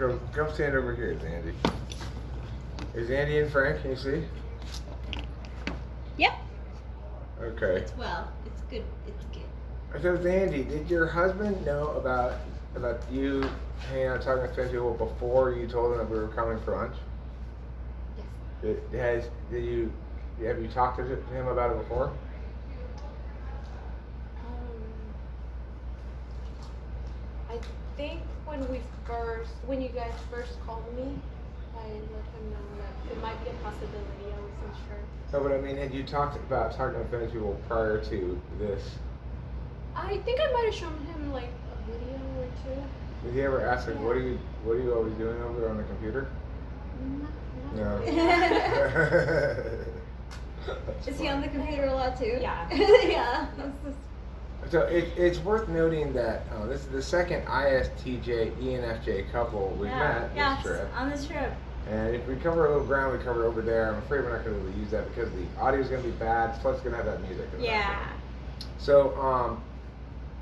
Come stand over here, Zandy. Is Zandy and Frank? Can you see? Yep. Okay. It's good. It's good. So Zandy, did your husband know about you hanging out talking to Spanish people before you told him that we were coming for lunch? Yes. Have you talked to him about it before? I think when you guys first called me, I let him know that it might be a possibility. I wasn't sure. No, but I mean, had you talked about talking to Spanish people prior to this? I think I might have shown him like a video or two. Did he ever ask, like, what are you always doing over there on the computer? No. Is he on the computer a lot too? Yeah. Yeah. So it's worth noting that this is the second ISTJ ENFJ couple we've met this trip. On this trip. And if we cover a little ground, we cover over there. I'm afraid we're not going to be able to use that because the audio is going to be bad. Plus, it's going to have that music. Yeah. So,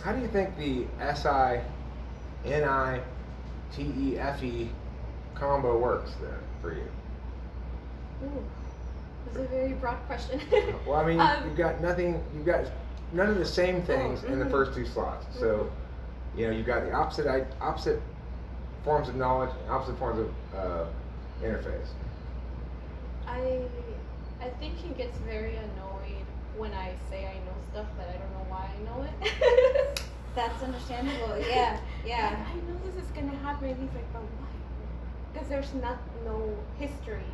how do you think the SINITEFE combo works then for you? Ooh, that's a very broad question. Well, I mean, you've got none of the same things in the first two slots. So, you've got the opposite forms of knowledge, opposite forms of interface. I think he gets very annoyed when I say I know stuff that I don't know why I know it. That's understandable. Yeah. Yeah. Like, I know this is gonna happen. He's like, but why? Because there's no history.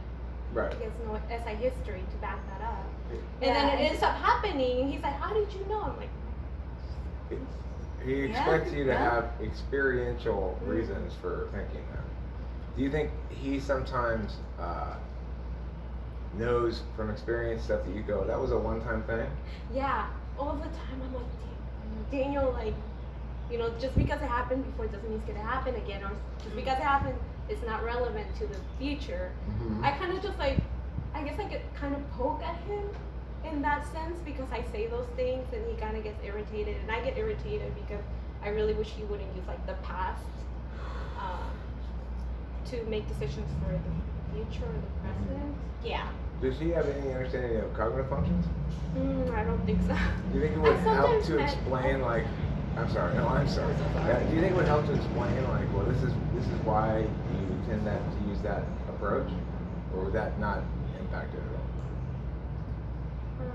Right. He has no SI history to back that up. Yeah. And then it ends up happening. And he's like, how did you know? I'm like, He expects you to have experiential reasons for thinking that. Do you think he sometimes knows from experience stuff that you go, that was a one-time thing? yeah, all the time. I'm like, Daniel, like, just because it happened before doesn't mean it's gonna happen again, or just because it happened, it's not relevant to the future. Mm-hmm. I kind of just like, I guess I could kind of poke at him in that sense because I say those things and he kind of gets irritated, and I get irritated because I really wish he wouldn't use like the past to make decisions for the future or the present. Yeah. Does he have any understanding of cognitive functions? I don't think so. Do you think it would help sometimes to explain, like, I'm sorry. Do you think it would help to explain, like, well, this is why you tend to use that approach, or would that not impact it at all?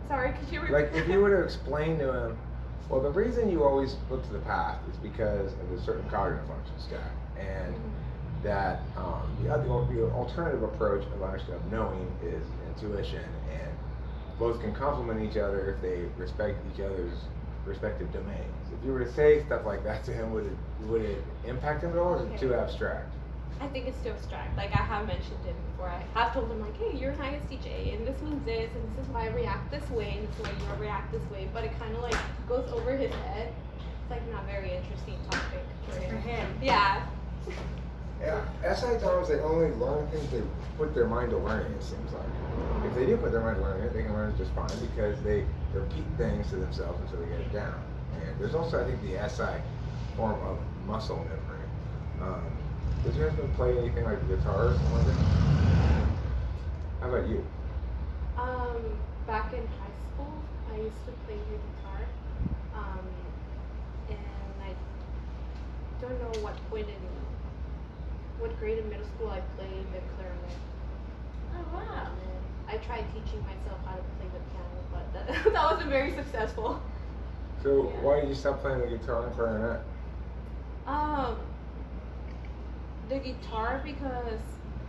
Sorry, could you repeat? Like, if you were to explain to him, well, the reason you always look to the past is because of a certain cognitive function stack, and that the alternative approach of knowing is intuition, and both can complement each other if they respect each other's respective domains. If you were to say stuff like that to him, would it impact him at all, or is it too abstract? I think it's too abstract. Like, I have mentioned it before. I have told him, like, hey, you're an ISTJ, and this means this, and this is why I react this way, and this is why you react this way. But it kind of, like, goes over his head. It's, like, not very interesting topic for him. Yeah. Yeah, SI Doms, they only learn things they put their mind to learning, it seems like. If they do put their mind to learning it, they can learn it just fine because they repeat things to themselves until they get it down. And there's also, I think, the SI form of muscle memory. Does your husband play anything like guitar or something like that? How about you? Back in high school, I used to play the guitar. And I don't know what grade in middle school I played the clarinet. Oh wow. And I tried teaching myself how to play the piano, but that wasn't very successful. So why did you stop playing the guitar and clarinet? The guitar, because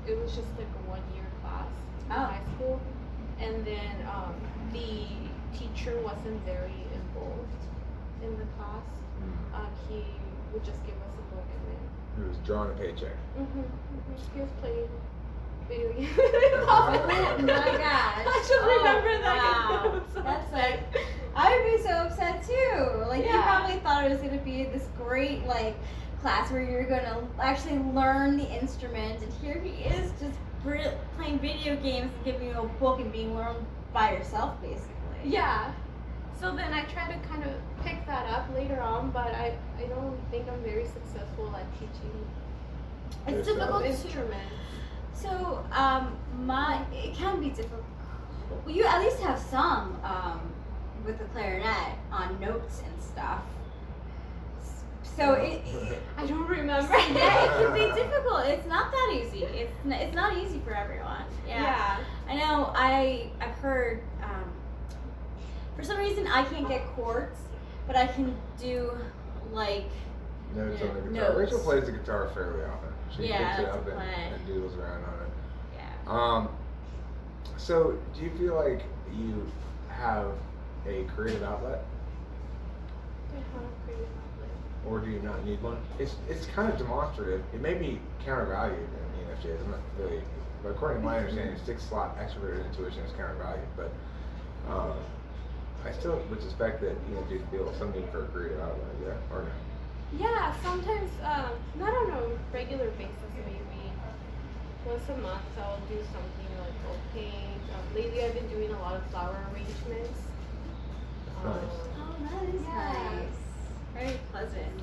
it was just like a 1-year class in high school, and then the teacher wasn't very involved in the class. He would just give us a book and then He was drawing a paycheck. he was playing video games. Oh my gosh. I should remember that. Wow. That's like, I would be so upset too. Like, you probably thought it was going to be this great, like, class where you're going to actually learn the instrument, and here he is just playing video games and giving you a book and being learned by yourself, basically. Yeah. So then I try to kind of pick that up later on, but I don't think I'm very successful at teaching It's Yourself? difficult to. instruments. So, it can be difficult. Well, you at least have some with the clarinet on notes and stuff. So I don't remember. yeah, it can be difficult. It's not that easy. It's not easy for everyone. Yeah. I know. I've heard. For some reason, I can't get chords, but I can do like. Notes on the guitar. Notes. Rachel plays the guitar fairly often. She Yeah, picks it that's up a plan. and doodles around on it. Yeah. So do you feel like you have a creative outlet, or do you not need one? It's kind of demonstrative. It may be countervalued in ENFJ. I'm not really, but according to my understanding, 6-slot extroverted intuition is countervalued. But I still would suspect that ENFJs feel some need for a creative outlet. Yeah, or no? Yeah, sometimes, not on a regular basis, maybe. Once a month, I'll do something like I'll paint. Lately, I've been doing a lot of flower arrangements. Nice. Oh, that is Yeah. nice. Very pleasant.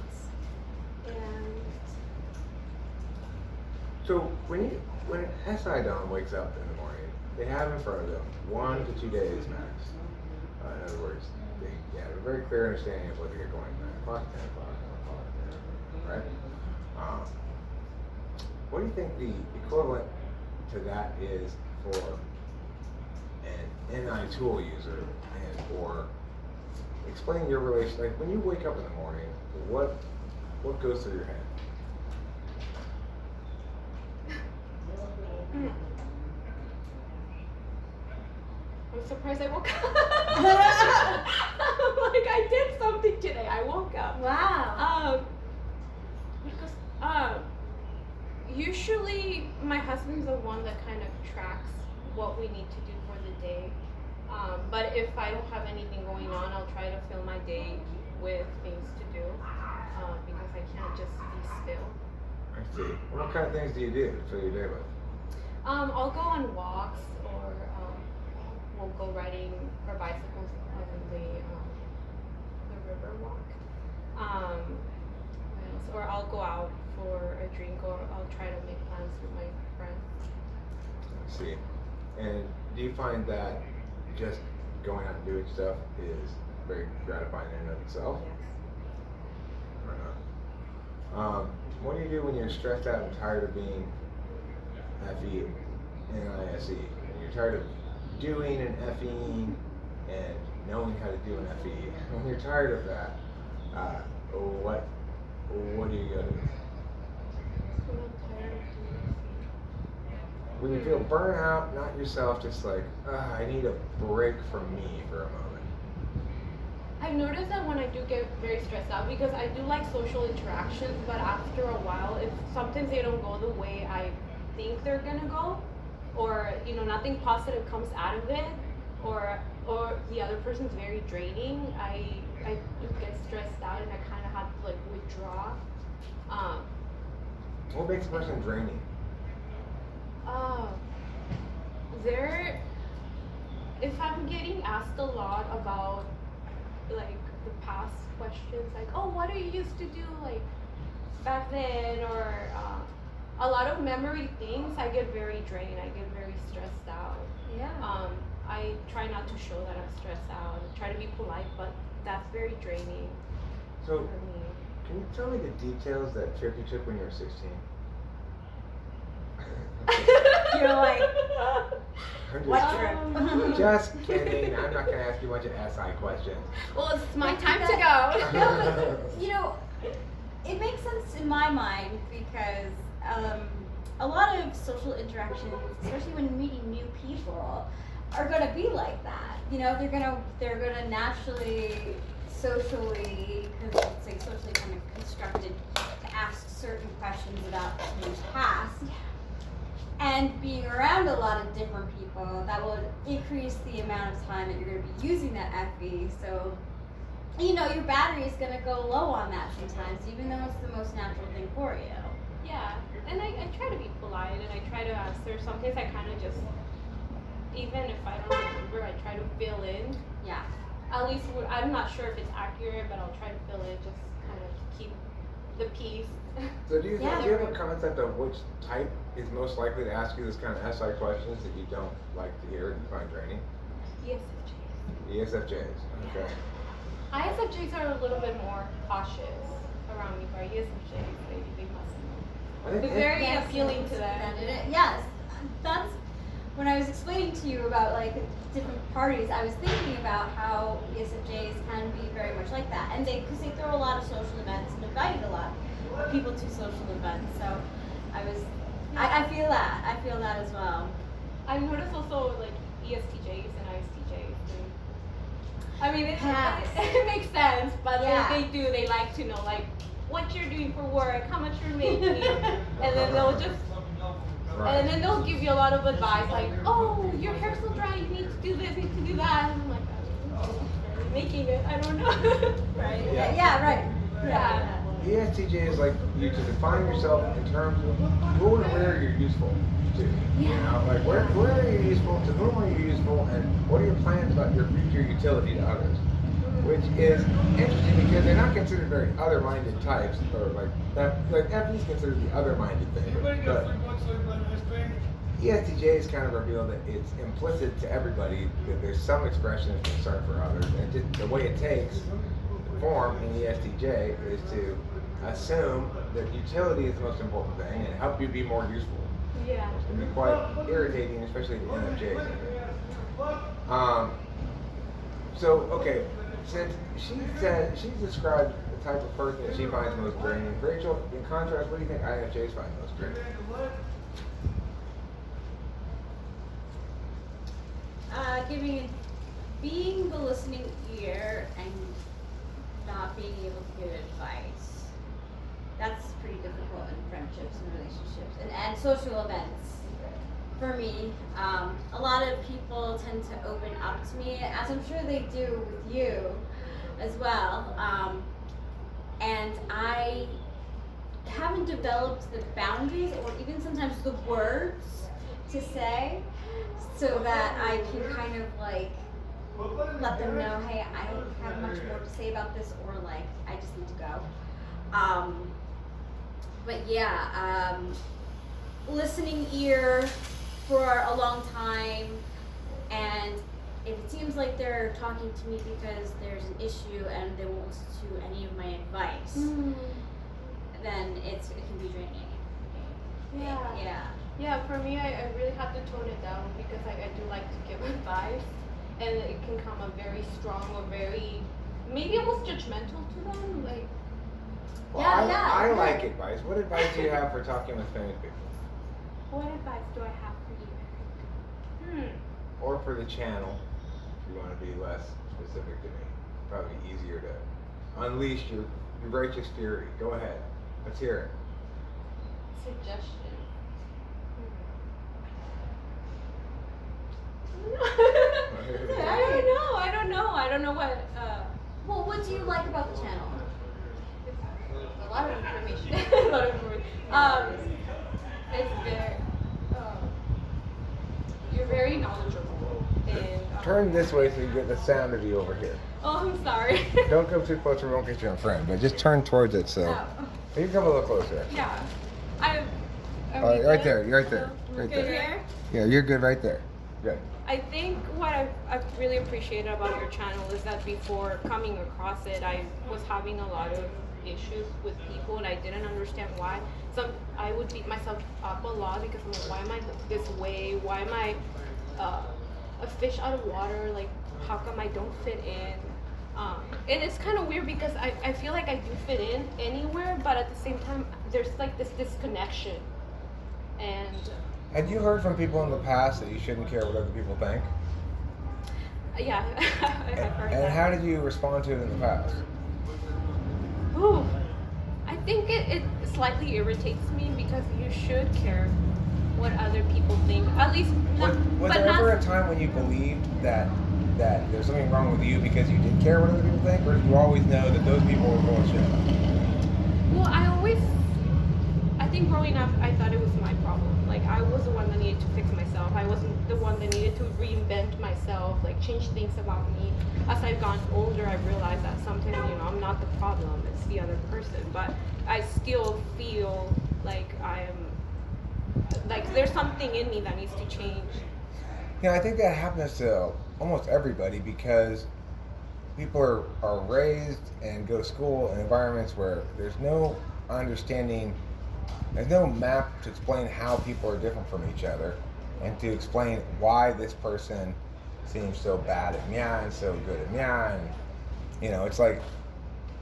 And So when an SI Dom wakes up in the morning, they have in front of them 1 to 2 days max. In other words, they have a very clear understanding of what they're going 9 o'clock, 10 o'clock, 1 o'clock, right? What do you think the equivalent to that is for an NI tool user, and or explain your relation? Like when you wake up in the morning, what goes through your head? I'm surprised I woke up. Like I did something today. I woke up. Wow. Because usually my husband's the one that kind of tracks what we need to do for the day. But if I don't have anything going on, I'll try to fill my day with things to do because I can't just be still. I see. What kind of things do you do to fill your day with? I'll go on walks or we'll go riding our bicycles on the river walk. What else? Or I'll go out for a drink, or I'll try to make plans with my friends. I see. And do you find that just going out and doing stuff is very gratifying in and of itself? Or not? What do you do when you're stressed out and tired of being FE and ISE? And you're tired of doing an FE and knowing how to do an FE. When you're tired of that, what do you go to? When you feel burnout, not yourself, just like, I need a break from me for a moment. I've noticed that when I do get very stressed out, because I do like social interactions, but after a while, if sometimes they don't go the way I think they're gonna go, or nothing positive comes out of it, or the other person's very draining, I do get stressed out and I kind of have to like withdraw. What makes a person draining? If I'm getting asked a lot about like the past questions, like, oh, what do you used to do like back then, or a lot of memory things, I get very drained. I get very stressed out. Yeah. I try not to show that I'm stressed out. I try to be polite, but that's very draining So, for me. can you tell me the details that trip you took when you were 16? You're like, I'm what just, trip? just kidding. I'm not going to ask you a bunch of SI questions. Well, it's my Thank time you, to that- go. No, but, it makes sense in my mind because a lot of social interactions, especially when meeting new people, are gonna be like that. They're gonna naturally, socially, because it's like socially kind of constructed to ask certain questions about your past. And being around a lot of different people, that will increase the amount of time that you're going to be using that FE. So, your battery is going to go low on that sometimes, even though it's the most natural thing for you. Yeah, and I try to be polite and I try to answer. Sometimes I kind of just, even if I don't remember, I try to fill in. Yeah. at least I'm not sure if it's accurate, but I'll try to fill it, just kind of keep the peace. So do you Yeah. have a concept of which type is most likely to ask you this kind of SI questions that you don't like to hear in find training? ESFJs. ESFJs. Okay. ISFJs are a little bit more cautious around me, but ESFJs, they must know. I think It's very Yes, appealing yes, to them. Yes, that's when I was explaining to you about like different parties. I was thinking about how ESFJs can be very much like that, and because they throw a lot of social events and invite a lot of people to social events. So I feel that. I feel that as well. I've noticed also like ESTJs and ISTJs. I mean, Yes. it makes sense, but Yeah. they like to know like what you're doing for work, how much you're making, and then they'll just. Right. And then they'll give you a lot of advice, like, oh, your hair's so dry, you need to do this, need to do that. And I'm like, I'm barely making it, I don't know. Right. Yeah. Yeah. Right. Yeah. ESTJ is like you to define yourself in terms of who and where you're useful to. You know, like where are you useful, to whom are you useful, and what are your plans about your future utility to others? Which is interesting because they're not considered very other-minded types, or like that. Like FE is considered the other-minded thing, but ESTJs kind of reveal that it's implicit to everybody that there's some expression of concern for others, and just the way it takes form in ESTJ is to assume that utility is the most important thing and help you be more useful. Yeah. It can be quite irritating, especially the NFJs. So okay, since she described the type of person that she finds most draining. Rachel, in contrast, what do you think INFJs find most draining? Being the listening ear and not being able to give advice. That's pretty difficult in friendships and relationships and social events. For me, a lot of people tend to open up to me, as I'm sure they do with you as well. And I haven't developed the boundaries or even sometimes the words to say so that I can kind of like let them know, hey, I don't have much more to say about this, or like I just need to go. But yeah, listening ear for a long time, and if it seems like they're talking to me because there's an issue and they won't listen to any of my advice, then it can be draining. Yeah. Yeah, for me, I really have to tone it down because I do like to give advice, and it can come up very strong or very, maybe almost judgmental to them. Like, Well, I like advice. What advice do you have for talking with famous people? what advice do I have for you? Or for the channel, if you want to be less specific to me. Probably easier to unleash your righteous fury. Go ahead. Let's hear Suggestion. I don't know what. Well, what do you like about the channel? A lot of information. It's very. You're very knowledgeable. And, Turn this way so you get the sound of you over here. Oh, I'm sorry. Don't come too close or we won't get you in front, but just turn towards it so. Oh. You can come a little closer. Yeah. Are we Right good? there, right there. Right Good there. here? Yeah, you're good right there. Good. I think what I've really appreciated about your channel is that before coming across it, I was having a lot of issues with people and I didn't understand why. So I would beat myself up a lot because I'm like, why am I this way? Why am I a fish out of water? Like, how come I don't fit in? And it's kind of weird because I feel like I do fit in anywhere, but at the same time, there's like this disconnection. And Had you heard from people in the past that you shouldn't care what other people think? yeah, I've heard And that. how did you respond to it in the past? Ooh, I think it slightly irritates me because you should care what other people think. At least, Was but there not. ever a time when you believed that there's something wrong with you because you did care what other people think, or did you always know that those people were full of shit? Well, I think growing up, I thought it was my problem. Like, I was the one that needed to fix myself. I wasn't the one that needed to reinvent myself, like change things about me. As I've gone older, I realized that sometimes, I'm not the problem, it's the other person. But I still feel like there's something in me that needs to change. I think that happens to almost everybody because people are raised and go to school in environments where there's no understanding, there's no map to explain how people are different from each other and to explain why this person seems so bad at Mia and so good at Mia. And, it's like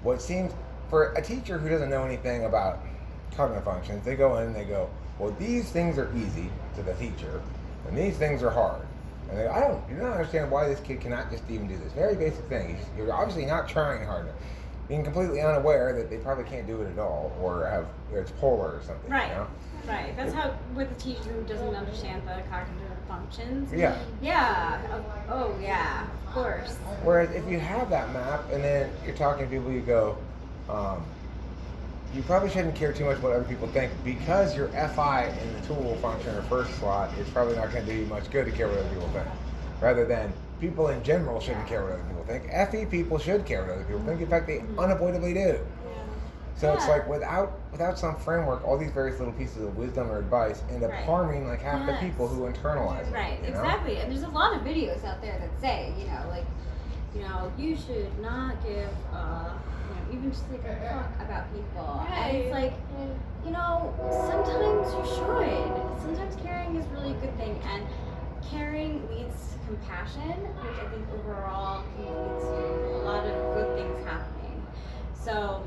what seems, for a teacher who doesn't know anything about cognitive functions, they go in and they go, well, these things are easy to the teacher and these things are hard. And they go, you don't understand why this kid cannot just even do this very basic thing. You're obviously not trying hard enough. Being completely unaware that they probably can't do it at all, or it's polar or something. Right. Right. That's how with a teacher who doesn't understand the cognitive functions. Yeah. Yeah. Oh yeah. Of course. Whereas if you have that map and then you're talking to people, you go, you probably shouldn't care too much what other people think because your FI in the tool function or first slot is probably not going to do you much good to care what other people think. Rather than people in general shouldn't care what other people think. FE people should care what other people think. In fact, they unavoidably do. So it's like without some framework, all these various little pieces of wisdom or advice end up harming like half the people who internalize it. Right, exactly. And there's a lot of videos out there that say, you should not give, even just like a fuck about people. Right. And it's like, sometimes you should. Sometimes caring is really a good thing. And caring leads to compassion, which I think overall can lead to a lot of good things happening. So,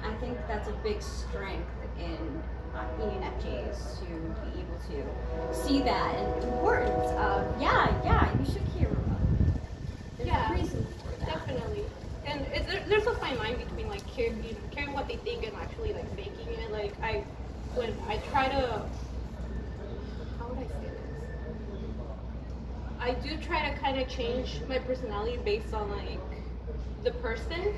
I think that's a big strength in ENFJs to be able to see that and the importance of, you should care about it. There's a reason for that. Definitely. And there's a fine line between like caring what they think and actually like faking it. Like when I try to, how would I say this? I do try to kind of change my personality based on like the person,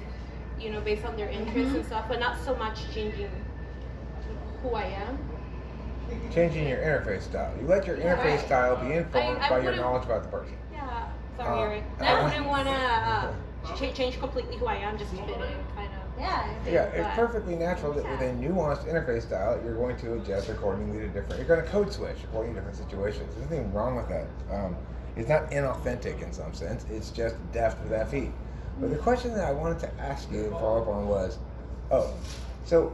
based on their interests and stuff, but not so much changing who I am. Changing your interface style. You let your interface style be informed by your knowledge about the person. Yeah, sorry, I wouldn't want to change completely who I am just to fit in, kind of. Yeah, it's perfectly natural that with a nuanced interface style, you're going to adjust accordingly to different. You're going to code switch according to different situations. There's nothing wrong with that. It's not inauthentic in some sense. It's just deft with FE. But the question that I wanted to ask you and follow up on was, so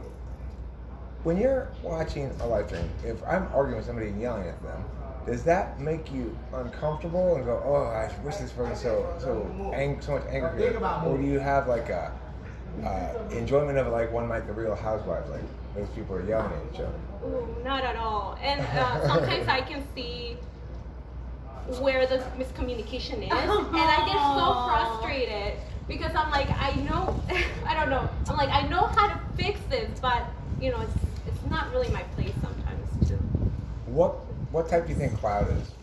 when you're watching a live stream, if I'm arguing with somebody and yelling at them, does that make you uncomfortable and go, oh, I wish this person so much anger here? Or do you have like a enjoyment of it, like one like the Real Housewives, like those people are yelling at each other? Ooh, not at all. And sometimes I can see where the miscommunication is, and I get so frustrated because I'm like, I know, I don't know. I'm like, I know how to fix this, but it's not really my place sometimes too. What type do you think Cloud is?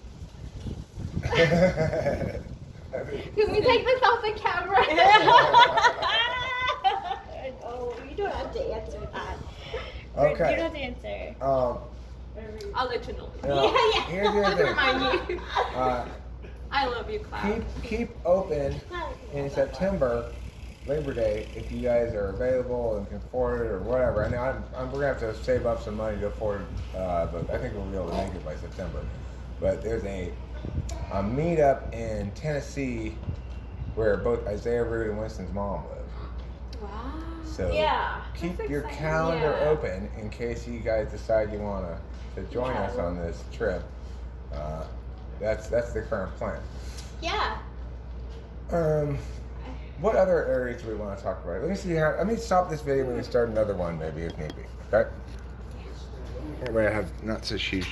Can we take this off the camera? Oh, you don't have to answer that. Okay. You don't have to answer. I'll let you know. Yeah. Here's the other Remind thing. you. I love you, Cloud. Keep open in September, Labor Day, if you guys are available and can afford it or whatever. I know we're gonna have to save up some money to afford, but I think we'll be able to make it by September. But there's a meetup in Tennessee where both Isaiah Root and Winston's mom live. Wow. So keep your exciting. calendar open in case you guys decide you want to join us on this trip. That's the current plan. Yeah. What other areas do we want to talk about? Let me stop this video and we can start another one maybe if need be. Okay? Everybody have not such huge